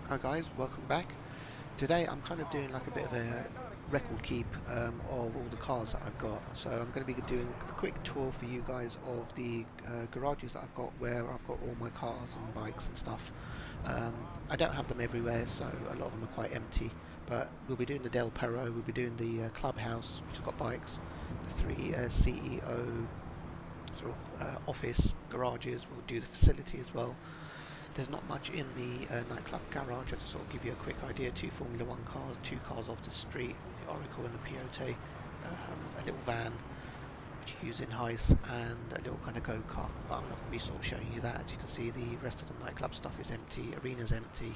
Hi guys, welcome back. Today I'm kind of doing like a bit of a record keep of all the cars that I've got. So I'm going to be doing a quick tour for you guys of the garages that I've got where I've got all my cars and bikes and stuff. I don't have them everywhere, so a lot of them are quite empty. But we'll be doing the Del Perro, we'll be doing the clubhouse, which has got bikes, the three CEO sort of office garages, we'll do the facility as well. There's not much in the nightclub garage, just to sort of give you a quick idea. Two Formula One cars, two cars off the street, the Oracle and the Piota, a little van which you use in heist, and a little kind of go-kart. But I'm not going to be sort of showing you that. As you can see, the rest of the nightclub stuff is empty, arena's empty.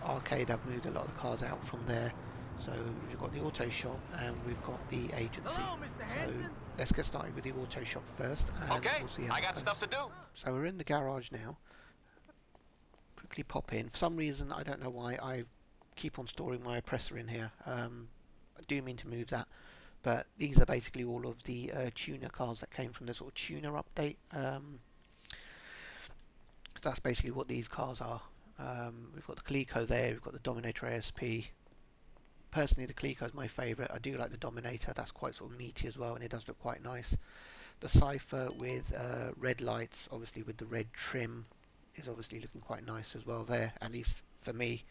Arcade, I've moved a lot of the cars out from there. So we've got the auto shop and we've got the agency. Hello, Mr. So Hanson. let's get started with the auto shop first, and Okay, we'll see how I it got goes. stuff to do. So we're in the garage now. Quickly pop in. For some reason, I don't know why, I keep on storing my oppressor in here. I do mean to move that, but these are basically all of the tuner cars that came from the sort of tuner update. That's basically what these cars are. We've got the Coleco there, we've got the Dominator ASP. Personally, the Coleco is my favourite. I do like the Dominator, that's quite sort of meaty as well, and it does look quite nice. The Cypher with red lights, obviously with the red trim, is obviously looking quite nice as well there, at least for me.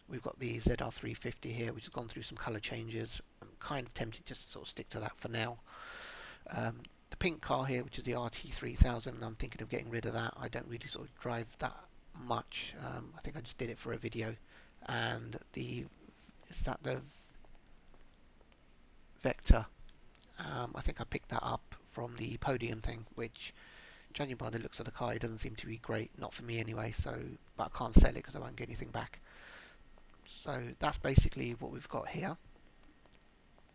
We've got the ZR350 here, which has gone through some colour changes. I'm kind of tempted just to sort of stick to that for now. The pink car here, which is the RT3000, I'm thinking of getting rid of that. I don't really sort of drive that much. I think I just did it for a video. And the is that the Vector? I think I picked that up from the podium thing, which, judging by the looks of the car, it doesn't seem to be great, not for me anyway, so, but I can't sell it because I won't get anything back. So that's basically what we've got here.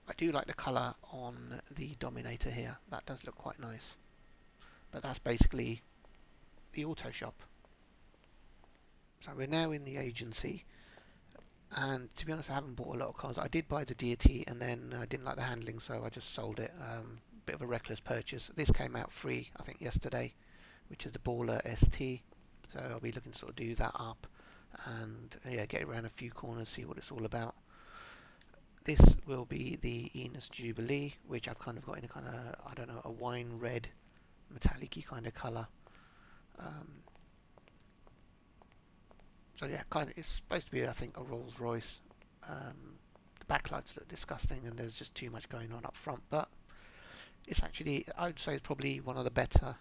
I do like the colour on the Dominator here, that does look quite nice. But that's basically the auto shop. So we're now in the agency, and to be honest, I haven't bought a lot of cars. I did buy the Deity and then I didn't like the handling, so I just sold it. Bit of a reckless purchase. This came out free, I think, yesterday, which is the Baller ST. So I'll be looking to sort of do that up and yeah, get around a few corners, see what it's all about. This will be the Enos Jubilee, which I've kind of got in a kind of, I don't know, a wine red, metallic-y kind of colour. So yeah, kind of, it's supposed to be, I think, a Rolls Royce. The backlights look disgusting, and there's just too much going on up front, but it's actually, I would say, it's probably one of the better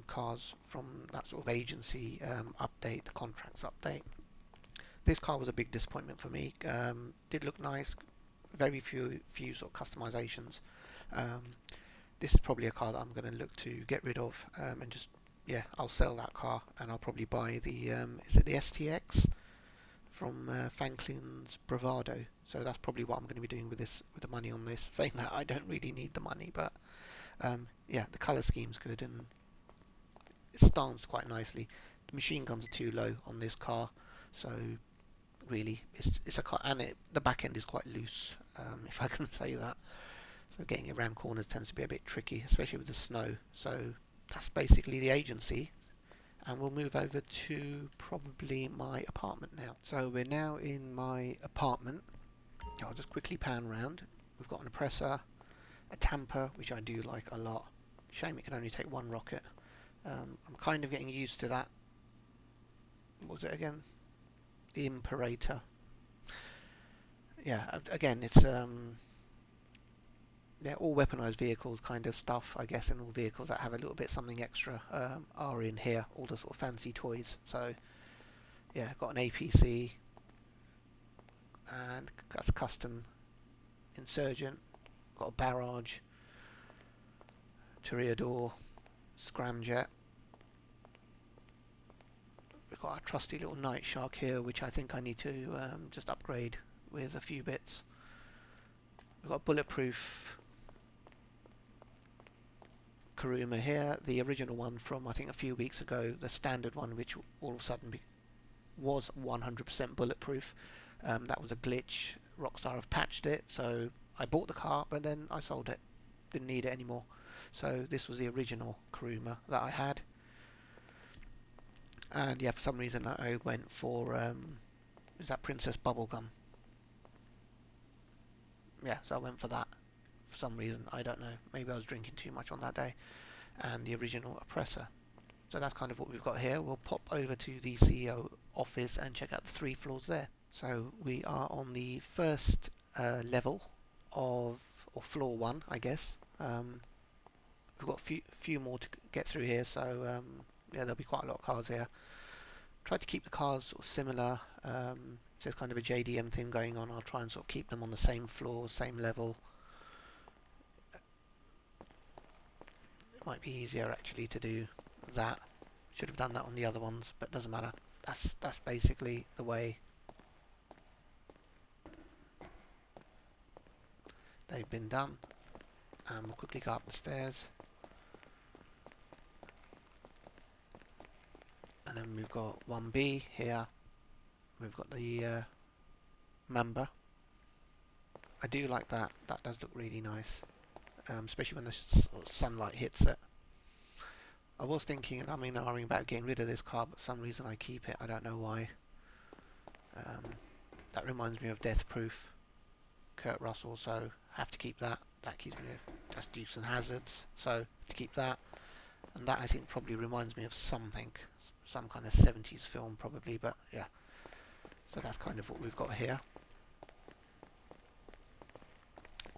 cars from that sort of agency update, the contracts update. This car was a big disappointment for me. Did look nice, very few sort of customizations. This is probably a car that I'm going to look to get rid of and just, yeah, I'll sell that car and I'll probably buy the, is it the STX from Franklin's Bravado? So that's probably what I'm going to be doing with this, with the money on this. Saying that, I don't really need the money, but yeah, the colour scheme's good and it stands quite nicely. The machine guns are too low on this car, so really it's a car, and the back end is quite loose, if I can say that. So getting around corners tends to be a bit tricky, especially with the snow. So that's basically the agency, and we'll move over to probably my apartment now. So we're now in my apartment. I'll just quickly pan around. We've got an oppressor, a tamper, which I do like a lot. Shame it can only take one rocket. I'm kind of getting used to that. What was it again? The Imperator. Yeah, again, it's yeah, all weaponized vehicles kind of stuff, I guess, and all vehicles that have a little bit something extra are in here. All the sort of fancy toys. So yeah, got an APC, and that's a custom insurgent. Got a barrage, Toreador, scramjet. We've got our trusty little night shark here, which I think I need to just upgrade with a few bits. We've got bulletproof Kuruma here, the original one from I think a few weeks ago, the standard one, which all of a sudden was 100% bulletproof. That was a glitch. Rockstar have patched it, so I bought the car, but then I sold it. Didn't need it anymore. So this was the original Kuruma that I had. And yeah, for some reason I went for is that Princess Bubblegum? Yeah, so I went for that for some reason. I don't know. Maybe I was drinking too much on that day. And the original oppressor. So that's kind of what we've got here. We'll pop over to the CEO office and check out the 3 floors there. So we are on the first level of, or floor 1, I guess. We've got a few more to get through here, so yeah, there'll be quite a lot of cars here. Try to keep the cars sort of similar. If there's kind of a JDM thing going on, I'll try and sort of keep them on the same floor, same level. It might be easier actually to do that. Should have done that on the other ones, but doesn't matter. That's basically the way they've been done. And we'll quickly go up the stairs. And then we've got 1B here. We've got the Mamba. I do like that. That does look really nice, especially when the sunlight hits it. I was thinking, and I'm arguing about getting rid of this car, but for some reason I keep it. I don't know why. That reminds me of Death Proof, Kurt Russell, so have to keep that. That keeps me, that's Dukes and Hazards, so to keep that. And that I think probably reminds me of something, some kind of 70s film probably, but yeah. So that's kind of what we've got here.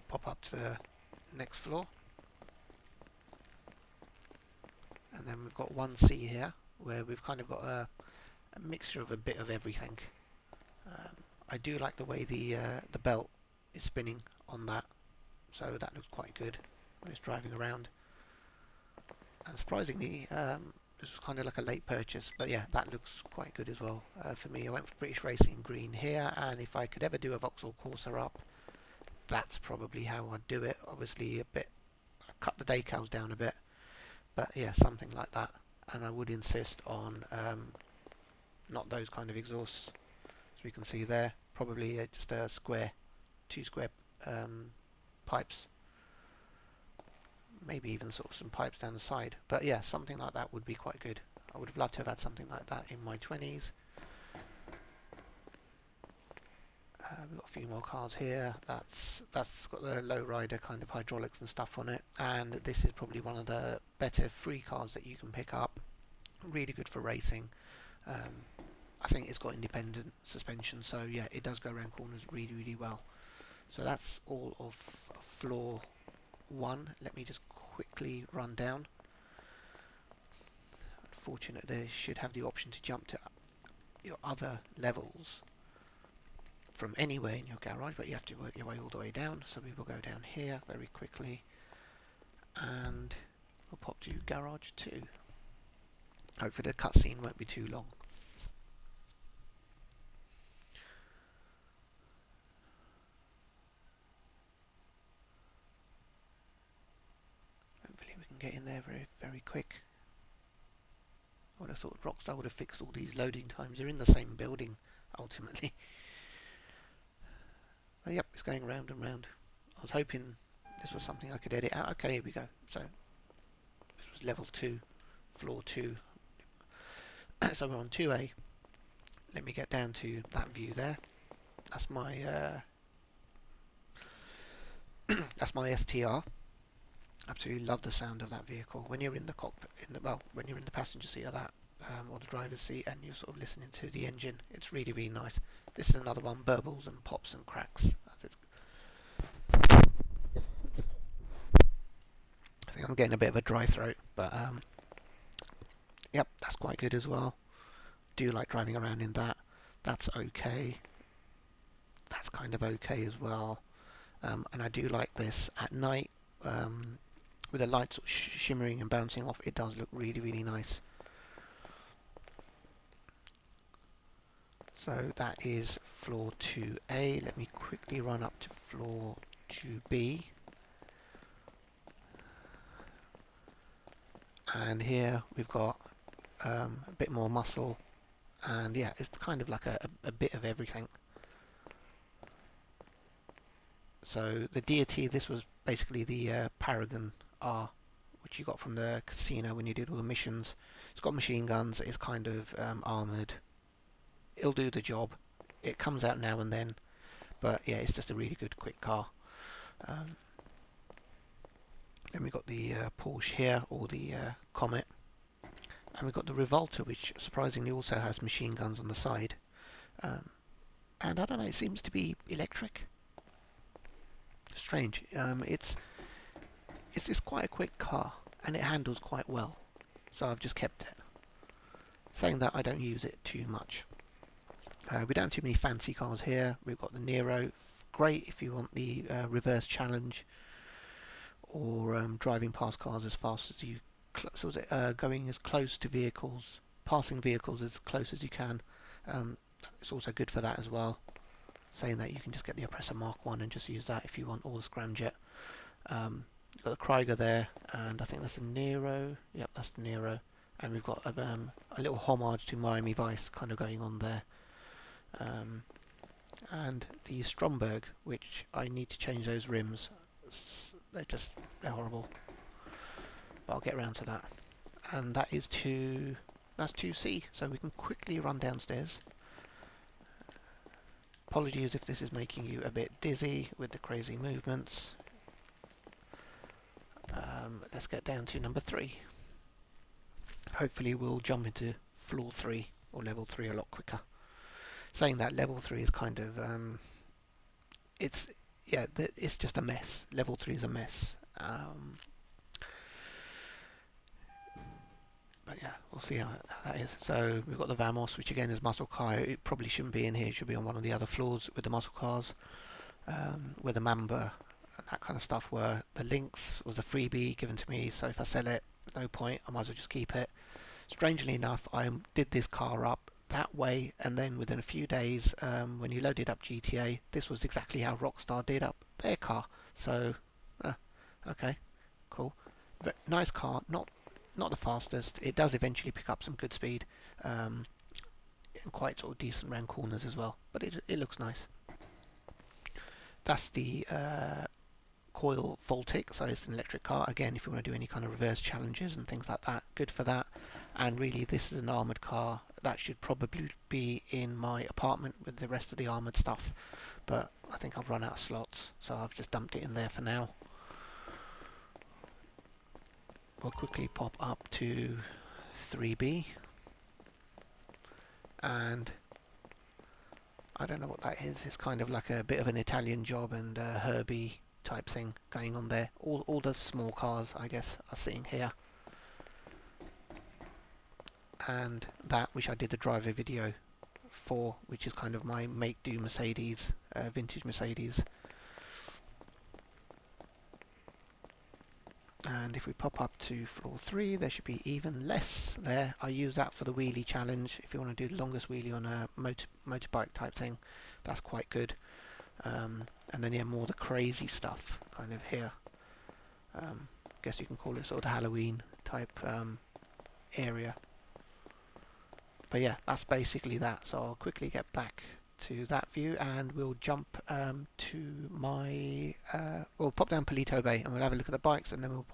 Pop up to the next floor. And then we've got 1C here, where we've kind of got a mixture of a bit of everything. I do like the way the belt is spinning on that, so that looks quite good when it's driving around. And surprisingly, this was kind of like a late purchase, but yeah, that looks quite good as well. For me, I went for British Racing Green here, and if I could ever do a Vauxhall Corsa up, that's probably how I'd do it. Obviously, cut the decals down a bit, but yeah, something like that. And I would insist on not those kind of exhausts, as we can see there. Probably just a two square pipes. Maybe even sort of some pipes down the side. But yeah, something like that would be quite good. I would have loved to have had something like that in my 20s. We've got a few more cars here. That's got the lowrider kind of hydraulics and stuff on it. And this is probably one of the better free cars that you can pick up. Really good for racing. I think it's got independent suspension, so yeah, it does go around corners really, really well. So that's all of floor 1. Let me just quickly run down. Unfortunately, they should have the option to jump to your other levels from anywhere in your garage, but you have to work your way all the way down. So we will go down here very quickly, and we'll pop to garage 2. Hopefully the cutscene won't be too long. Hopefully we can get in there very, very quick. I would have thought Rockstar would have fixed all these loading times. They're in the same building, ultimately. Oh, yep, it's going round and round. I was hoping this was something I could edit out. Okay, here we go. So, this was level 2, floor 2. So we're on 2A. Let me get down to that view there. That's my that's my STR. Absolutely love the sound of that vehicle. When you're in the cockpit, when you're in the passenger seat of that, or the driver's seat, and you're sort of listening to the engine, it's really, really nice. This is another one, burbles and pops and cracks. I think I'm getting a bit of a dry throat, but yep, that's quite good as well. Do like driving around in that. That's okay. That's kind of okay as well. And I do like this at night, with the lights shimmering and bouncing off. It does look really, really nice. So that is floor 2A. Let me quickly run up to floor 2B. And here we've got a bit more muscle, and yeah, it's kind of like a bit of everything. So the deity, this was basically the Paragon R, which you got from the casino when you did all the missions. It's got machine guns. It's kind of armoured. It'll do the job. It comes out now and then, but yeah, it's just a really good quick car. Then we've got the Porsche here, or the Comet, and we've got the Revolta, which surprisingly also has machine guns on the side. And I don't know, it seems to be electric. Strange. It's quite a quick car, and it handles quite well, so I've just kept it. Saying that, I don't use it too much. We don't have too many fancy cars here. We've got the Nero, great if you want the reverse challenge, or driving past cars as fast as you, going as close to vehicles, passing vehicles as close as you can. It's also good for that as well. Saying that, you can just get the Oppressor Mark 1 and just use that if you want all the scramjet. You've got the Krieger there, and I think that's the Nero. Yep, that's the Nero. And we've got a little homage to Miami Vice kind of going on there. And the Stromberg, which I need to change those rims. They're horrible. But I'll get around to that. And that's 2C, so we can quickly run downstairs. Apologies if this is making you a bit dizzy with the crazy movements. Let's get down to number 3. Hopefully we'll jump into floor 3 or level 3 a lot quicker. Saying that, level 3 is kind of it's just a mess. Level 3 is a mess. But yeah, we'll see how that is. So we've got the Vamos, which again is muscle car. It probably shouldn't be in here. It should be on one of the other floors with the muscle cars, where the Mamba and that kind of stuff were. The Lynx was a freebie given to me, so if I sell it, no point. I might as well just keep it. Strangely enough, I did this car up that way, and then within a few days, when you loaded up GTA, this was exactly how Rockstar did up their car. So, okay, cool. Nice car, not the fastest. It does eventually pick up some good speed, and quite sort of decent round corners as well. But it looks nice. That's the Coil Voltic, so it's an electric car. Again, if you want to do any kind of reverse challenges and things like that, good for that. And really, this is an armoured car. That should probably be in my apartment with the rest of the armoured stuff. But I think I've run out of slots, so I've just dumped it in there for now. We'll quickly pop up to 3B. And I don't know what that is. It's kind of like a bit of an Italian job and Herbie type thing going on there. All the small cars, I guess, are sitting here. And that, which I did the driver video for, which is kind of my make do Mercedes, vintage Mercedes. And if we pop up to floor 3, there should be even less there. I use that for the wheelie challenge. If you want to do the longest wheelie on a motorbike type thing, that's quite good. And then, yeah, more the crazy stuff kind of here. Guess you can call it sort of the Halloween type area. But yeah, that's basically that. So I'll quickly get back to that view, and we'll jump to my... we'll pop down Palito Bay, and we'll have a look at the bikes, and then we'll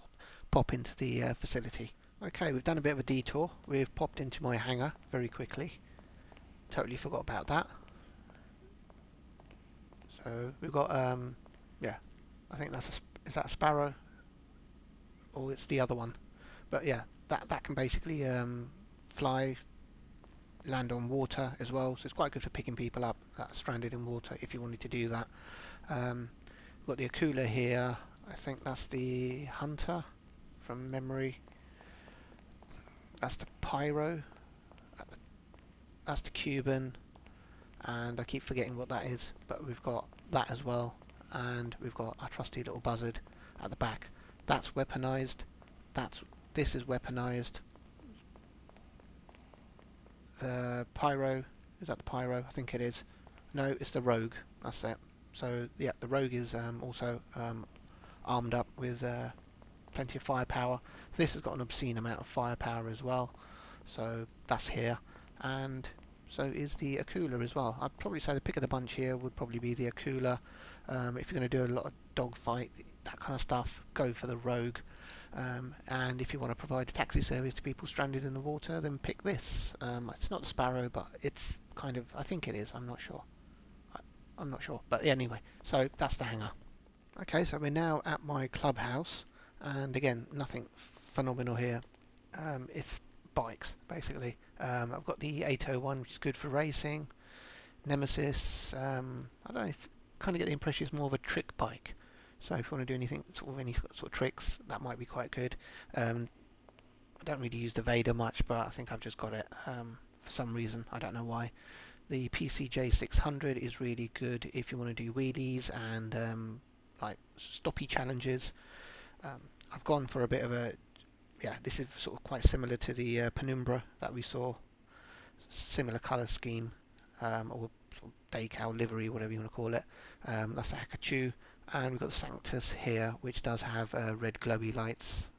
pop into the facility. Okay, we've done a bit of a detour. We've popped into my hangar very quickly. Totally forgot about that. So we've got, yeah, I think that's is that a Sparrow? Or it's the other one. But yeah, that can basically fly, land on water as well, so it's quite good for picking people up stranded in water if you wanted to do that. We've got the Akula here. I think that's the Hunter from memory. That's the Pyro. That's the Cuban. And I keep forgetting what that is, but we've got that as well. And we've got our trusty little Buzzard at the back. That's weaponized. This is weaponized. The Pyro, is that the Pyro? I think it is. No, it's the Rogue, that's it. So yeah, the Rogue is also armed up with plenty of firepower. This has got an obscene amount of firepower as well, so that's here. And so is the Akula as well. I'd probably say the pick of the bunch here would probably be the Akula. If you're going to do a lot of dogfight, that kind of stuff, go for the Rogue. And if you want to provide a taxi service to people stranded in the water, then pick this. It's not the Sparrow, but it's kind of, I think it is, I'm not sure. I'm not sure, but anyway, so that's the hangar. Okay, so we're now at my clubhouse, and again, nothing phenomenal here. It's bikes, basically. I've got the 801, which is good for racing. Nemesis, I don't know, kind of get the impression it's more of a trick bike. So if you want to do anything, sort of any sort of tricks, that might be quite good. I don't really use the Vader much, but I think I've just got it for some reason. I don't know why. The PCJ 600 is really good if you want to do wheelies and like stoppy challenges. I've gone for a bit of a, yeah, this is sort of quite similar to the Penumbra that we saw. Similar colour scheme, or sort of decal livery, whatever you want to call it. That's the Hakachu, and we've got the Sanctus here, which does have red glowy lights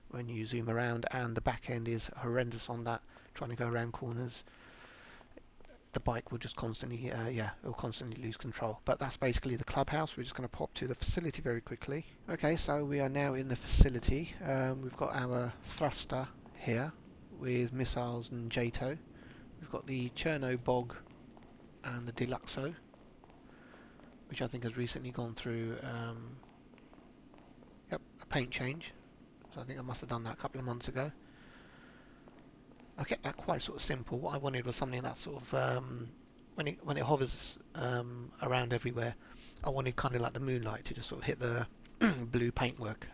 when you zoom around, and the back end is horrendous on that, trying to go around corners. The bike will just constantly, it will constantly lose control. But that's basically the clubhouse. We're just going to pop to the facility very quickly. Okay, so we are now in the facility. We've got our thruster here with missiles and JATO. We've got the Cherno Bog and the Deluxo, which I think has recently gone through a paint change. So I think I must have done that a couple of months ago. I kept that quite sort of simple. What I wanted was something that sort of when it hovers around everywhere, I wanted kind of like the moonlight to just sort of hit the blue paintwork.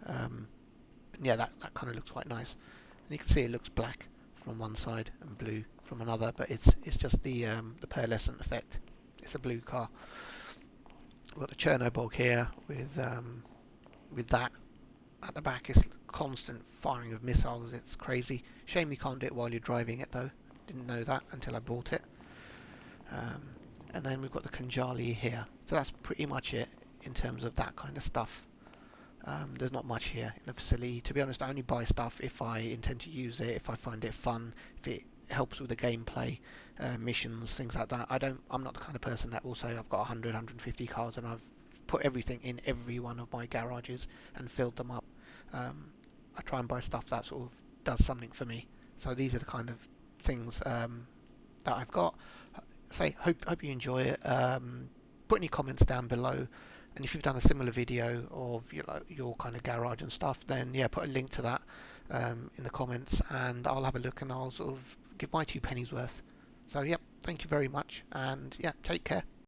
Yeah, that kind of looks quite nice. And you can see it looks black from one side and blue from another, but it's just the pearlescent effect. It's a blue car. We've got the Cherno Bog here with that. At the back is constant firing of missiles. It's crazy. Shame you can't do it while you're driving it though. Didn't know that until I bought it. And then we've got the Kanjali here. So that's pretty much it in terms of that kind of stuff. There's not much here in the facility. To be honest, I only buy stuff if I intend to use it, if I find it fun, if it helps with the gameplay, missions, things like that. I'm not the kind of person that will say I've got 100, 150 cars and I've put everything in every one of my garages and filled them up. I try and buy stuff that sort of does something for me. So these are the kind of things that I've got. Hope you enjoy it. Put any comments down below, and if you've done a similar video of your kind of garage and stuff, then yeah, put a link to that in the comments, and I'll have a look and I'll sort of give my 2 pennies worth. So yep, thank you very much, and yeah, take care.